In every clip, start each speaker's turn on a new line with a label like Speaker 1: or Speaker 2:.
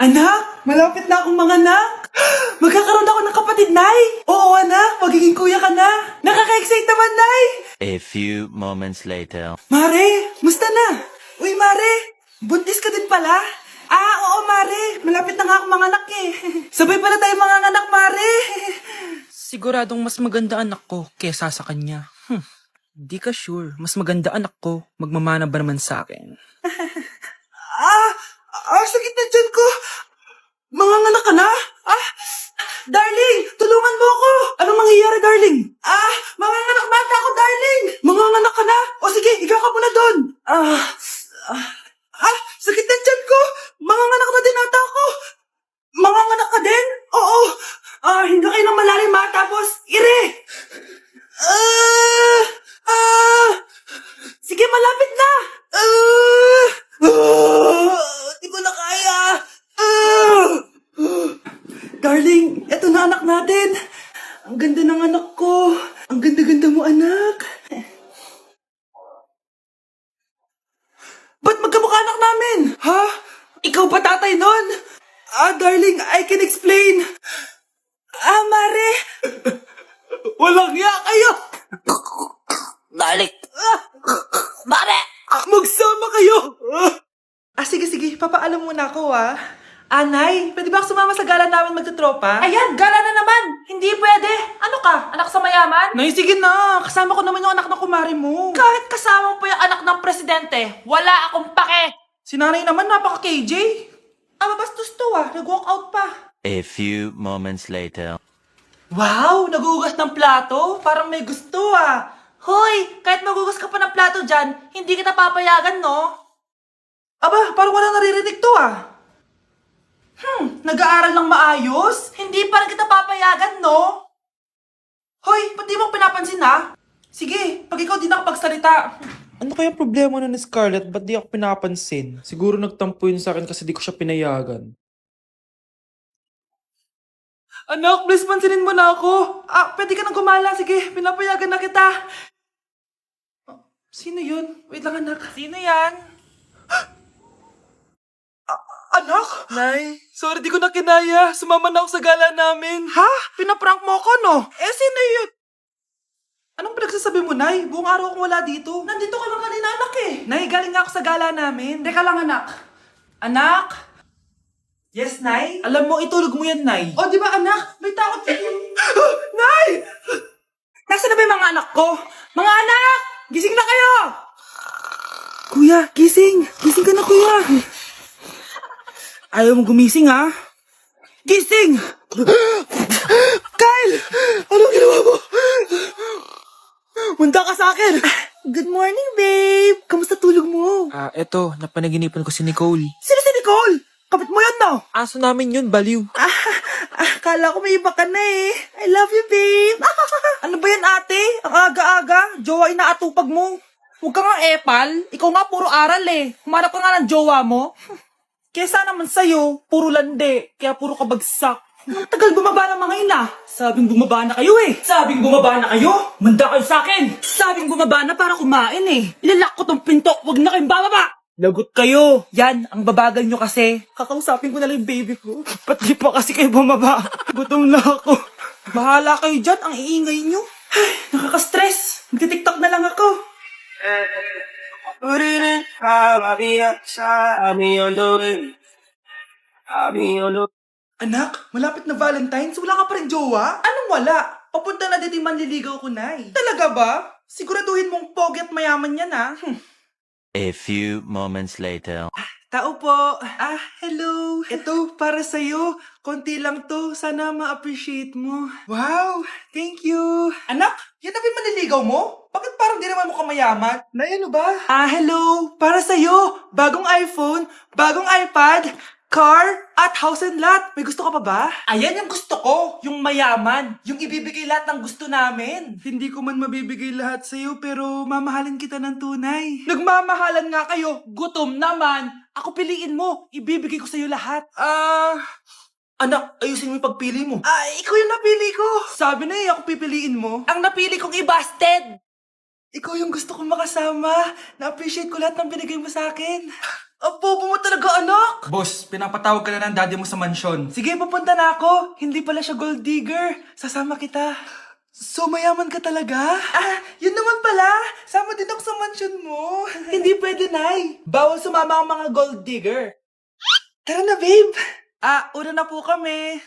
Speaker 1: Anak, malapit na akong manganak. Magkakaroon ako ng kapatid, Nay. Oo, anak, magiging kuya ka na. Nakaka-excite naman, Nay.
Speaker 2: A few moments later.
Speaker 1: Mare, musta na? Uy, Mare, buntis ka din pala? Oo, Mare. Malapit na nga akong manganak eh. Sabay pala tayo manganganak, Mare.
Speaker 3: Siguradong mas maganda anak ko kesa sa kanya. Di ka sure. Mas maganda anak ko. Magmamana ba naman sa akin?
Speaker 1: Sakit na dyan ko. Manganganak ka na? Darling, tulungan mo ako. Anong mangyayari, darling? Manganganak bata ako, darling. Manganganak ka na? O sige, higa ka muna doon. Sakit na dyan ko. Manganganak na din ata ako. Manganganak ka din? Oo. Hinga kayo ng malalim ha, tapos ire. Sige, malapit na. Di ko na kaya. Darling, eto na anak natin. Ang ganda ng anak ko. Ang ganda-ganda mo, anak. Ba't magkamukha anak namin? Ha? Ikaw ba tatay nun? Darling, I can explain. Mare. Walang ya kayo.
Speaker 3: Dalik! Mare!
Speaker 1: Magsama kayo. Sige, papaalam muna ako Nay, pwede ba ako sumama sa gala namin magtutropa?
Speaker 4: Ayan, gala na naman! Hindi pwede! Ano ka? Anak sa mayaman?
Speaker 1: Nay, sige na. Kasama ko naman yung anak ng kumari mo.
Speaker 4: Kahit kasama mo pa yung anak ng presidente, wala akong pake!
Speaker 1: Si nanay naman, napaka-KJ. Mabastos to nag-walk out pa.
Speaker 2: A few moments later.
Speaker 1: Wow, nagugas ng plato. Parang may gusto
Speaker 4: Hoy, kahit magugas ka pa ng plato dyan, hindi kita papayagan, no?
Speaker 1: Parang wala naririnig to Nag-aaral ng maayos?
Speaker 4: Hindi pa rin kita papayagan, no?
Speaker 1: Hoy, ba't di mo pinapansin Sige, pag ikaw di nakapagsalita.
Speaker 3: Ano kaya problema na ni Scarlett? Ba't di ako pinapansin? Siguro nagtampo yun sa akin kasi di ko siya pinayagan.
Speaker 1: Anak, please pansinin mo na ako. Pwede ka nang gumala. Sige, pinapayagan na kita. Sino yun? Wait lang, anak.
Speaker 4: Sino yan?
Speaker 1: Anak? Nay, sorry di ko na kinaya. Sumama na ako sa gala namin. Ha? Pinaprank mo ako, no? Sino yun? Anong pinagsasabi mo, Nay? Buong araw akong wala dito. Nandito ka lang kanina, anak Nay, galing nga ako sa gala namin.
Speaker 4: Teka lang, anak.
Speaker 1: Anak? Yes, Nay? Alam mo, itulog mo yan, Nay. Di ba, anak? May takot Nay! Nasaan na ba yung mga anak ko? Mga anak! Gising na kayo! Kuya, gising! Gising ka na, kuya! Ayaw mo gumising, Gising! Kyle! Anong ginawa mo? Munda ka sa akin! Good morning, babe! Kamusta tulog mo?
Speaker 3: Eto, napanaginipan ko si Nicole.
Speaker 1: Sino si Nicole? Kapit mo yun, no?
Speaker 3: Aso namin yun, baliw.
Speaker 1: Kala ko may iba ka na I love you, babe. Ano ba yan, ate? Ang aga-aga. Jowa inaatupag mo. Huwag ka nga epal. Ikaw nga puro aral Humanap ka nga ng jowa mo. Kesa naman sa'yo, puro lande. Kaya puro kabagsak. Ang tagal bumaba ng mga ina. Sabing bumaba na kayo Sabing bumaba na kayo. Manda kayo sa akin. Sabing bumaba na para kumain Ilalak ko tong pinto. Huwag na kayong bababa. Lagot kayo. Yan, ang babagal nyo kasi. Kakausapin ko na lang yung baby ko. Ba't di pa kasi kayo bumaba? Gutom na ako. Bahala kayo dyan, ang iingay nyo. Ay, nakaka-stress. Magti-tiktok na lang ako. Anak, malapit na Valentine's, wala ka pa rin jowa? Anong wala? Papunta na dito yung manliligaw ko, Nay. Talaga ba? Siguraduhin mong pogi at mayaman yan,
Speaker 2: A few moments later.
Speaker 1: Tao po. Hello. Ito, para sa'yo. Konti lang to. Sana ma-appreciate mo. Wow, thank you. Anak, yan na ba yung manliligaw mo? Bakit parang di naman mukhang mayaman? Nay, ano ba? Hello. Para sa'yo. Bagong iPhone, bagong iPad, car, at house and lot. May gusto ka pa ba? Ayan yung gusto ko. Yung mayaman. Yung ibibigay lahat ng gusto namin. Hindi ko man mabibigay lahat sa'yo, pero mamahalin kita ng tunay. Nagmamahalan nga kayo. Gutom naman. Ako piliin mo. Ibibigay ko sa'yo lahat. Anak, ayusin mo yung pagpili mo. Ikaw yung napili ko. Sabi na ako pipiliin mo. Ang napili kong i-busted. Ikaw yung gusto kong makasama. Na-appreciate ko lahat ng binigay mo sa akin. Ang bobo mo talaga, anak! Boss, pinapatawag ka na ng daddy mo sa mansyon. Sige, papunta na ako. Hindi pala siya gold digger. Sasama kita. So, mayaman ka talaga? Yun naman pala. Sama din ako sa mansyon mo. Hindi pwede, Nay. Bawal sumama ang mga gold digger. Tara na, babe. Una na po kami.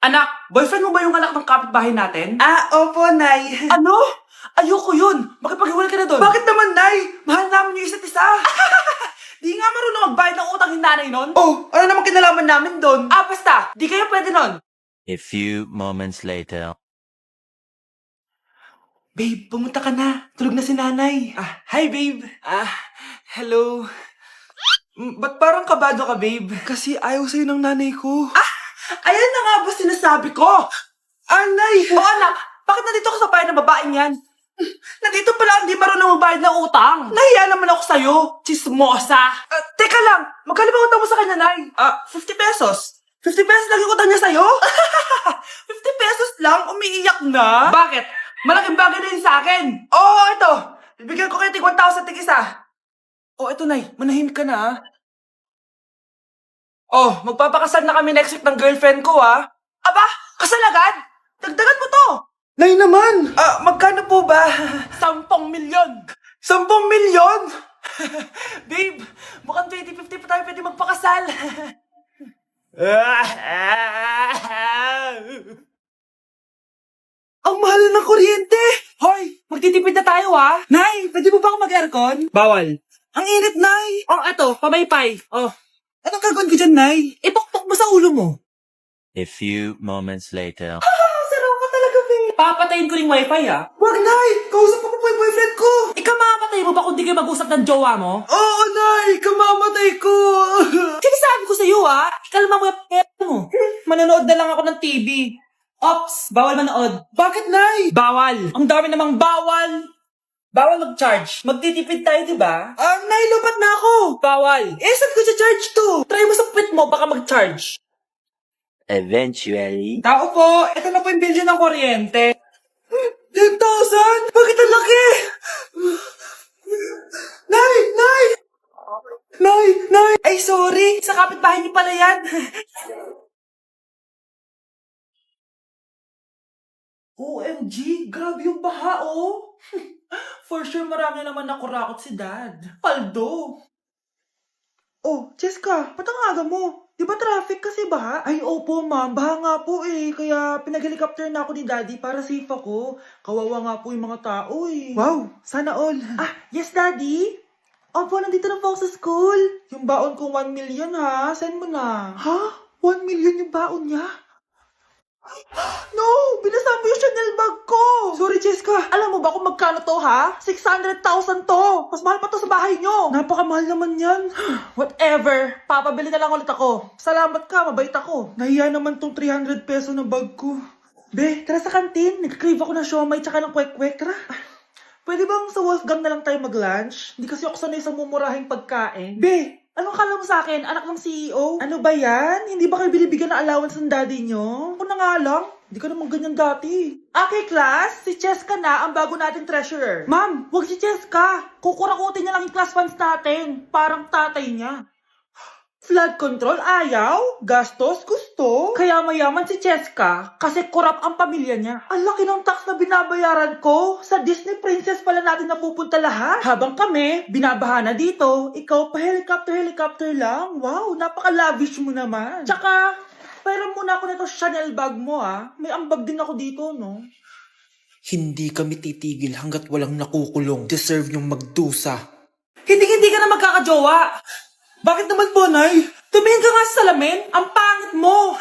Speaker 3: Anak, boyfriend mo ba yung anak ng kapitbahay natin?
Speaker 1: Opo, Nay.
Speaker 3: Ano? Ayoko yun. Makipaghiwalay ka na doon.
Speaker 1: Bakit naman, Nay? Mahal namin yung isa't isa.
Speaker 3: Di nga marunong magbayad ng utang yung nanay nun?
Speaker 1: Oh, ano naman kinalaman namin doon?
Speaker 3: Basta. Di kayo pwede nun.
Speaker 2: A few moments later.
Speaker 1: Babe, pumunta ka na. Tulog na si nanay. Hi, babe. Hello. Ba't parang kabado ka, babe? Kasi ayaw sa'yo ng nanay ko. Ayan na nga ba sinasabi ko? Nay!
Speaker 3: O anak, bakit nandito ka sa bahay ng babaeng yan? Nandito pala hindi marunong magbayad ng utang.
Speaker 1: Nahiya naman ako sa'yo.
Speaker 3: Chismosa.
Speaker 1: Teka lang, magkano ba utang mo sa kanya, Nay? 50 pesos. 50 pesos lang yung utang niya sa'yo? 50 pesos lang? Umiiyak na?
Speaker 3: Bakit? Malaking bagay na yun sa akin.
Speaker 1: Oo, ito. Bibigyan ko kayo tig 1,000 tig isa. Ito, Nay. Manahimik ka na, magpapakasal na kami next week ng girlfriend ko,
Speaker 3: Aba, kasal agad? Dagdagan mo to.
Speaker 1: Nay naman! Magkano po ba?
Speaker 3: 10 milyon.
Speaker 1: 10 milyon?
Speaker 3: Babe, mukhang 20-50 pa tayo pwede magpakasal.
Speaker 1: Ang mahal ng kuryente!
Speaker 3: Hoy, magtitipid na tayo
Speaker 1: Nay, pwede mo ba ako mag-aircon?
Speaker 3: Bawal.
Speaker 1: Ang init, Nay!
Speaker 3: Eto, pamaypay.
Speaker 1: Anong gagawin ko dyan, Nay?
Speaker 3: Ipokpok mo sa ulo mo.
Speaker 2: A few moments later.
Speaker 1: Sarap ka talaga, babe!
Speaker 3: Papatayin ko rin wifi
Speaker 1: Wag, Nay! Kausap ko po yung boyfriend ko!
Speaker 3: Ikamamatay mo ba kung di kayo mag-usap ng jowa mo?
Speaker 1: Oo, Nay! Kamamatay ko!
Speaker 3: Sinasabi ko sa'yo ikalma mo yung mo. Manonood na lang ako ng TV. Ops, bawal manood.
Speaker 1: Bakit, Nay?
Speaker 3: Bawal. Ang dami namang bawal. Bawal mag-charge. Magtitipid tayo, di ba?
Speaker 1: Nay, lupat na ako!
Speaker 3: Bawal.
Speaker 1: Saan ko charge to?
Speaker 3: Try mo sa puwit mo, baka mag-charge.
Speaker 2: Eventually.
Speaker 3: Tao po, ito na po yung bill ng kuryente.
Speaker 1: 10,000? Bakit ang laki? Nay! Nay! Nay! Nay! Ay, sorry!
Speaker 3: Sa kapitbahay niyo pala yan.
Speaker 1: OMG! Grabe yung baha, For sure, marami naman nakurakot si Dad. Paldo! Jessica, ba't ang aga mo? Di ba traffic kasi baha? Ay, opo, ma'am. Baha nga po Kaya pinag-helicopter na ako ni Daddy para safe ako. Kawawa nga po yung mga tao Wow, sana all. Yes, Daddy? Opo, nandito na po ako sa school. Yung baon ko 1 million ha. Send mo na. Ha? 1 million yung baon niya? No! Binasa mo yung Chanel bag ko! Sorry, Jessica. Alam mo ba kung magkano to, ha? 600,000 to! Mas mahal pa to sa bahay nyo! Napakamahal naman yan.
Speaker 3: Whatever. Papabili na lang ulit ako.
Speaker 1: Salamat ka, mabait ako. Nahiya naman tong 300 peso na bag ko. Be, tara sa kantin. Nag-crave ako ng siomay tsaka ng kwek-kwek. Tara. Pwede bang sa Wolfgang na lang tayo mag-lunch? Hindi kasi ako sanay sa mumurahing pagkain. Be, anong kala mo sa akin? Anak ng CEO? Ano ba yan? Hindi ba kayo binibigyan ng allowance ng daddy nyo? Ako na nga lang. Hindi ka naman ganyan dati. Okay, class. Si Cheska na ang bago nating treasurer. Ma'am, wag si Cheska. Kukurakutin niya lang yung class funds natin. Parang tatay niya. Flood control, ayaw. Gastos, gusto. Kaya mayaman si Cheska kasi korap ang pamilya niya. Ang laki ng tax na binabayaran ko. Sa Disney Princess pala natin napupunta lahat. Habang kami, binabaha na dito. Ikaw pa helicopter lang. Wow, napaka-lavish mo naman. Tsaka, pera muna ako nito Chanel bag mo May ambag din ako dito, no?
Speaker 5: Hindi kami titigil hanggat walang nakukulong. Deserve yung magdusa.
Speaker 3: Hindi ka na magkakajowa.
Speaker 1: Bakit naman po, Nay?
Speaker 3: Tumingin ka nga sa salamin. Ang pangit mo.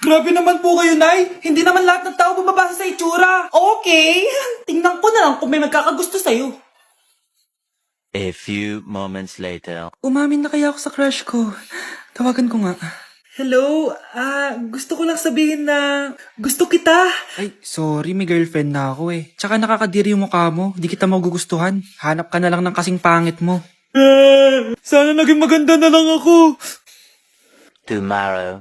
Speaker 1: Grabe naman po kayo, Nay. Hindi naman lahat ng tao bumabasa sa itsura.
Speaker 3: Okay. Tingnan ko na lang kung may magkakagusto sa'yo.
Speaker 2: A few moments later.
Speaker 1: Umamin na kaya ako sa crush ko. Tawagan ko nga. Hello, gusto ko lang sabihin na gusto kita.
Speaker 3: Ay, sorry, may girlfriend na ako Tsaka nakakadiri yung mukha mo. Di kita magugustuhan. Hanap ka na lang ng kasing pangit mo.
Speaker 1: Sana naging maganda na lang ako.
Speaker 2: Tomorrow.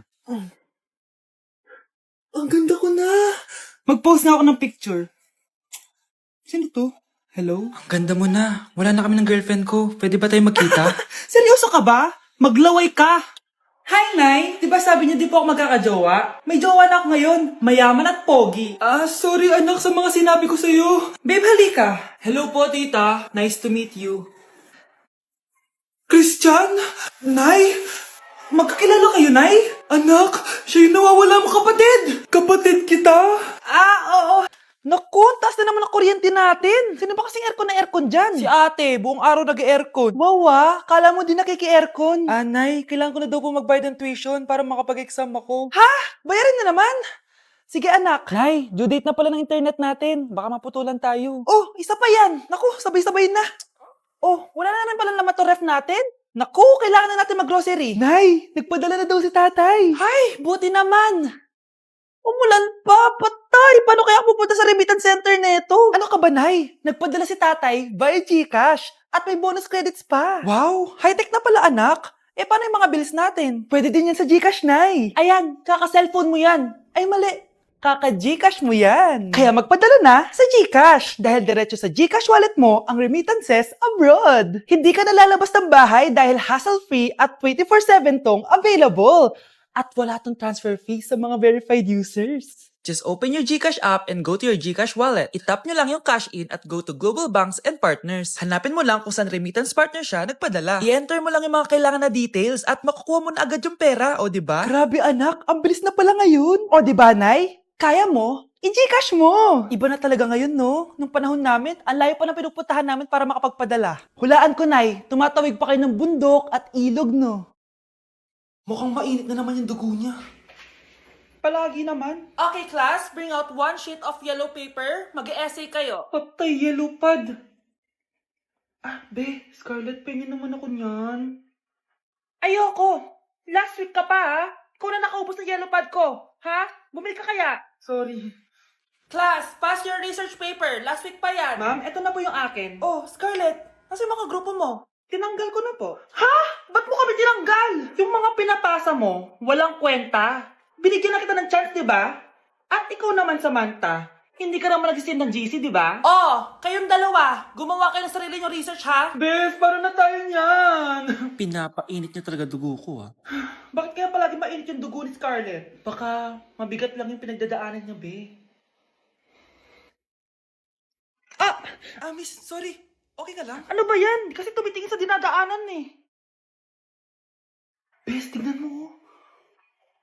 Speaker 1: Ang ganda ko na.
Speaker 3: Mag-post na ako ng picture.
Speaker 1: Sino to?
Speaker 3: Hello? Ang ganda mo na. Wala na kami ng girlfriend ko. Pwede ba tayo magkita?
Speaker 1: Seryoso ka ba? Maglaway ka! Hi, Nay! Di ba sabi niyo di po ako magkakajowa? May jowa na ako ngayon. Mayaman at pogi. Sorry anak sa mga sinabi ko sa'yo. Babe, halika. Hello po, tita. Nice to meet you. Christian? Nay? Magkakilala kayo, Nay? Anak, siya yung nawawala mo kapatid. Kapatid kita? Oo.
Speaker 3: Naku, taas na naman ang kuryente natin. Sino ba kasing aircon na aircon dyan?
Speaker 1: Si ate, buong araw nag-aircon.
Speaker 3: Wow kala mo din nakiki-aircon. Anay, kailangan ko na daw po magbayad ng tuition para makapag-exam ako. Ha? Bayarin na naman? Sige anak. Nay, due date na pala ng internet natin. Baka maputulan tayo. Oh, isa pa yan. Naku, sabay-sabay na. Oh, wala na naman pala naman to ref natin. Naku, kailangan na natin mag-grocery. Nay, nagpadala na daw si tatay. Ay, buti naman. Umulan pa, patay! Paano kaya ako pupunta sa remittance center neto? Ano ka ba, Nay? Nagpadala si tatay via GCash at may bonus credits pa. Wow, high-tech na pala, anak. Paano yung mga bills natin? Pwede din yan sa GCash, Nay. Ayan, kaka-cellphone mo yan. Ay, mali. Kaka-GCash mo yan. Kaya magpadala na sa GCash dahil diretso sa GCash wallet mo ang remittances abroad. Hindi ka nalalabas ng bahay dahil hassle-free at 24/7 tong available. At wala tong transfer fee sa mga verified users. Just open your GCash app and go to your GCash wallet. Itap nyo lang yung cash in at go to global banks and partners. Hanapin mo lang kung saan remittance partner siya nagpadala. I-enter mo lang yung mga kailangan na details at makukuha mo na agad yung pera, o diba? Grabe anak, ang bilis na pala ngayon. O diba, Nay? Kaya mo? I-GCash mo! Iba na talaga ngayon, no? Nung panahon namin, ang layo pa na pinupuntahan namin para makapagpadala. Hulaan ko, Nay, tumatawid pa kayo ng bundok at ilog, no? Mukhang mainit na naman yung dugo niya. Palagi naman.
Speaker 4: Okay, class, bring out one sheet of yellow paper. Mag-essay kayo.
Speaker 1: Patay, yellow pad. Be, Scarlett, pengen naman ako niyan.
Speaker 4: Ayoko. Last week ka pa, ha? Ikaw na nakaubos ng yellow pad ko. Ha? Bumili ka kaya?
Speaker 1: Sorry.
Speaker 4: Class, pass your research paper. Last week pa yan.
Speaker 1: Ma'am, eto na po yung akin.
Speaker 3: Oh, Scarlett, nasa yung mga grupo mo?
Speaker 1: Tinanggal ko na po. Ha? Ba't mo kami tinanggal? Yung mga pinapasa mo, walang kwenta. Binigyan na kita ng chance, di ba? At ikaw naman, Samantha, hindi ka naman nag-send ng GC, di ba?
Speaker 4: Oh, kayong dalawa. Gumawa kayo ng sarili nyong research, ha?
Speaker 1: Bes, paano na tayo niyan?
Speaker 3: Pinapainit niya talaga dugo ko,
Speaker 1: Bakit kaya palagi mainit yung dugo ni Scarlett? Baka mabigat lang yung pinagdadaanan niya, be. Miss, sorry. Okay ka lang? Ano ba yan? Kasi tumitingin sa dinadaanan eh. Bes, tignan mo.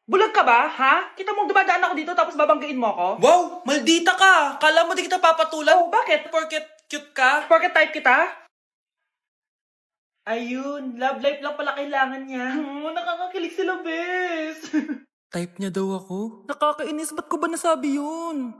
Speaker 1: Bulag ka ba, ha? Kita mong dumadaan ako dito tapos babanggain mo ako?
Speaker 3: Wow, maldita ka! Kala mo di kita papatulan?
Speaker 1: Oh, bakit?
Speaker 3: Porket cute ka?
Speaker 1: Porket type kita? Ayun, love life lang pala kailangan niya. Nakakakilig sila, bes.
Speaker 3: Type niya daw ako? Nakakainis, ba't ko ba nasabi yun?